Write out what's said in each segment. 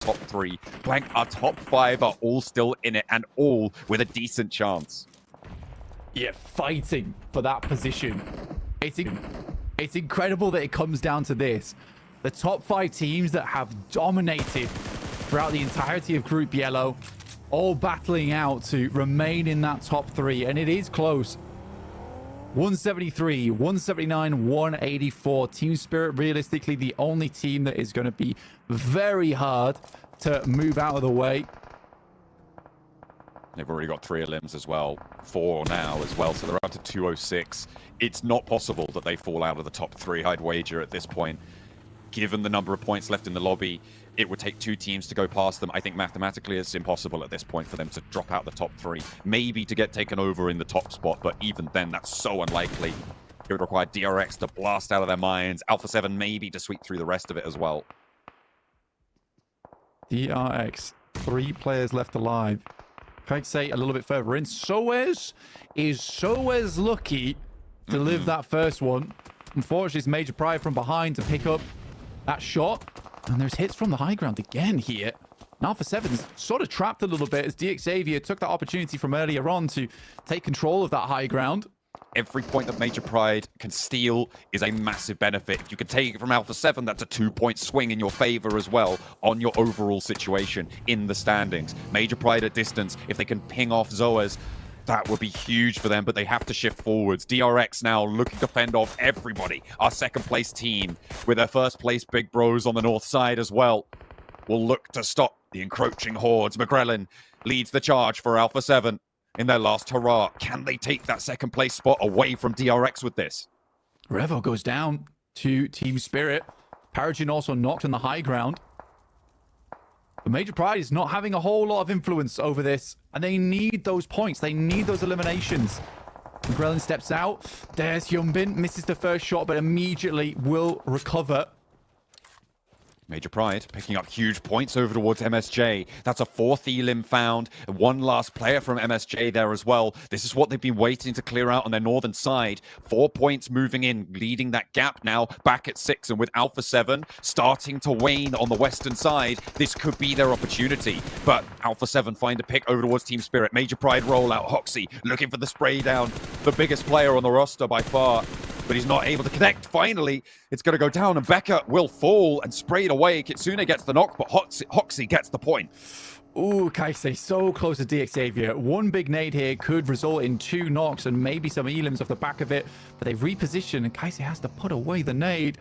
top 3. Blank, our top 5 are all still in it, and all with a decent chance. Yeah, fighting for that position. It's incredible that it comes down to this. The top 5 teams that have dominated throughout the entirety of Group Yellow, all battling out to remain in that top 3, and it is close. 173, 179, 184. Team Spirit, realistically, the only team that is going to be very hard to move out of the way. They've already got 3 limbs as well, 4 now as well, so they're up to 206. It's not possible that they fall out of the top 3, I'd wager, at this point. Given the number of points left in the lobby, it would take 2 teams to go past them. I think mathematically it's impossible at this point for them to drop out the top 3. Maybe to get taken over in the top spot, but even then, that's so unlikely. It would require DRX to blast out of their minds, Alpha 7 maybe to sweep through the rest of it as well. DRX, 3 players left alive. Can I say a little bit further in? Soez is lucky to live that first one. Unfortunately, it's Major Pride from behind to pick up that shot. And there's hits from the high ground again here. And Alpha 7's sort of trapped a little bit as DXavier took that opportunity from earlier on to take control of that high ground. Every point that Major Pride can steal is a massive benefit. If you can take it from Alpha 7, that's a 2-point swing in your favor as well on your overall situation in the standings. Major Pride at distance, if they can ping off Zoas, that would be huge for them, but they have to shift forwards. DRX now looking to fend off everybody. Our second place team with their first place big bros on the north side as well will look to stop the encroaching hordes. McGrellin leads the charge for Alpha 7 in their last hurrah. Can they take that second place spot away from DRX with this? Revo goes down to Team Spirit. Paragin also knocked on the high ground. But Major Pride is not having a whole lot of influence over this, and they need those points. They need those eliminations. McGrellin steps out. There's Hyunbin. Misses the first shot, but immediately will recover. Major Pride picking up huge points over towards MSJ. That's a 4th elim found. One last player from MSJ there as well. This is what they've been waiting to clear out on their northern side. 4 points moving in, leading that gap now back at 6. And with Alpha 7 starting to wane on the western side, this could be their opportunity. But Alpha 7 find a pick over towards Team Spirit. Major Pride rollout. Hoxie looking for the spray down. The biggest player on the roster by far. But he's not able to connect. Finally, it's going to go down, and Becker will fall and spray it away. Kitsune gets the knock, but Hoxie gets the point. Ooh, Kaise, so close to DXavier. One big nade here could result in 2 knocks and maybe some elims off the back of it. But they reposition, and Kaise has to put away the nade.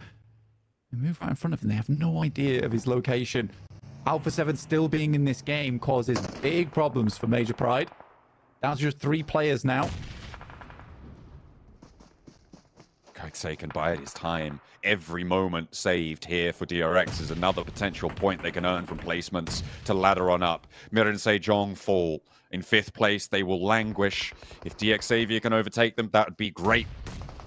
They move right in front of him. They have no idea of his location. Alpha 7 still being in this game causes big problems for Major Pride. Down to just 3 players now. Kaise can bide his time. Every moment saved here for DRX is another potential point they can earn from placements to ladder on up. Mirin Sejong fall. In 5th place, they will languish. If DXavier can overtake them, that would be great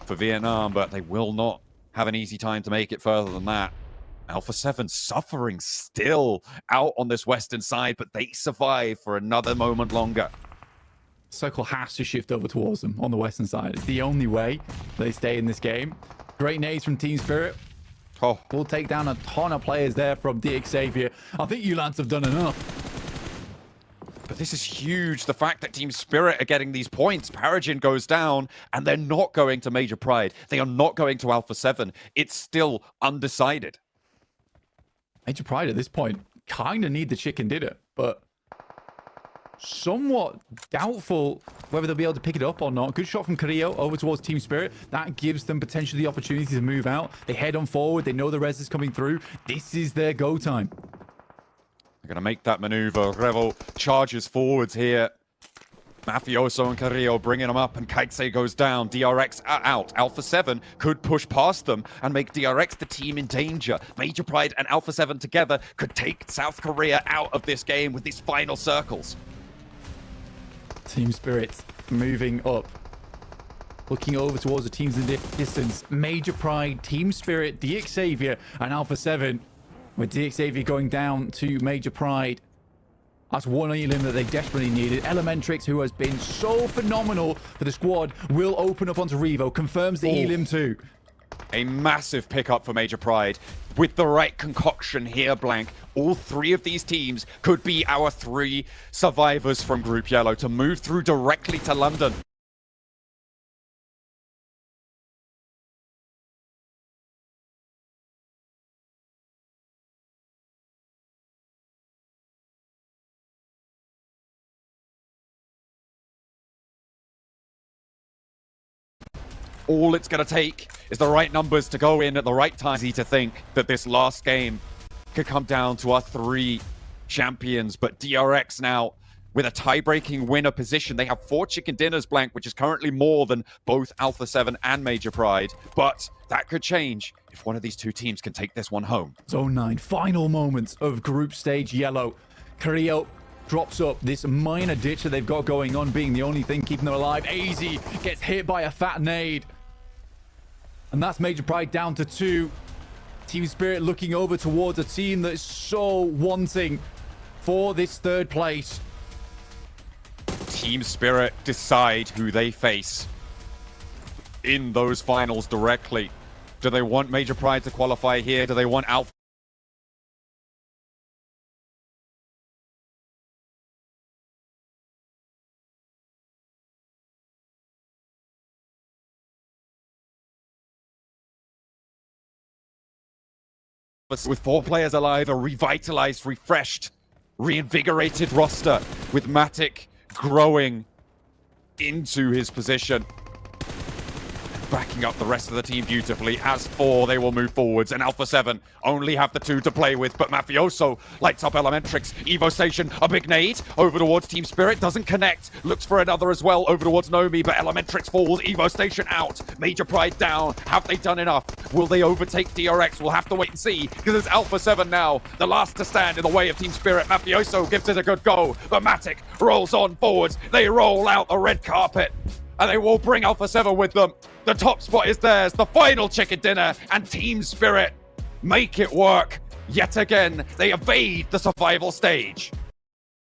for Vietnam, but they will not have an easy time to make it further than that. Alpha 7 suffering still out on this western side, but they survive for another moment longer. Circle has to shift over towards them on the western side. It's the only way they stay in this game. Great nades from Team Spirit. Oh, We'll take down a ton of players there from DXavier. I think you lads have done enough. but this is huge. The fact that Team Spirit are getting these points. Paragin goes down, and they're not going to Major Pride. They are not going to Alpha 7. It's still undecided. Major Pride at this point kind of need the chicken dinner, but somewhat doubtful whether they'll be able to pick it up or not. Good shot from Carrillo over towards Team Spirit. That gives them potentially the opportunity to move out. They head on forward. They know the res is coming through. This is their go time. They're going to make that maneuver. Revo charges forwards here. Mafioso and Carrillo bringing them up, and Kaitse goes down. DRX out. Alpha 7 could push past them and make DRX the team in danger. Major Pride and Alpha 7 together could take South Korea out of this game with these final circles. Team Spirit moving up. Looking over towards the teams in the distance. Major Pride, Team Spirit, DXavier, and Alpha 7. With DXavier going down to Major Pride. That's one elim that they desperately needed. Elementrix, who has been so phenomenal for the squad, will open up onto Revo. Confirms the elim too. A massive pickup for Major Pride. With the right concoction here, Blank, all three of these teams could be our 3 survivors from Group Yellow to move through directly to London. All it's going to take is the right numbers to go in at the right time. Easy to think that this last game could come down to our 3 champions, but DRX now with a tie-breaking winner position. They have 4 chicken dinners, Blank, which is currently more than both Alpha 7 and Major Pride, but that could change if one of these 2 teams can take this one home. Zone 9, final moments of group stage yellow. Creo drops up this minor ditch that they've got going on, being the only thing keeping them alive. AZ gets hit by a fat nade. And that's Major Pride down to 2. Team Spirit looking over towards a team that is so wanting for this 3rd place. Team Spirit decide who they face in those finals directly. Do they want Major Pride to qualify here? Do they want Alpha? With 4 players alive, a revitalized, refreshed, reinvigorated roster, with Matic growing into his position, backing up the rest of the team beautifully. As 4, they will move forwards, and Alpha 7 only have the 2 to play with, but Mafioso lights up Elementrix. Evo Station, a big nade over towards Team Spirit, doesn't connect, looks for another as well over towards Nomi, but Elementrix falls. Evo Station out, Major Pride down. Have they done enough? Will they overtake DRX? We'll have to wait and see, because it's Alpha 7 now, the last to stand in the way of Team Spirit. Mafioso gives it a good go, but Matic rolls on forwards. They roll out the red carpet, and they will bring Alpha 7 with them. The top spot is theirs, the final chicken dinner, and Team Spirit make it work. Yet again, they evade the survival stage.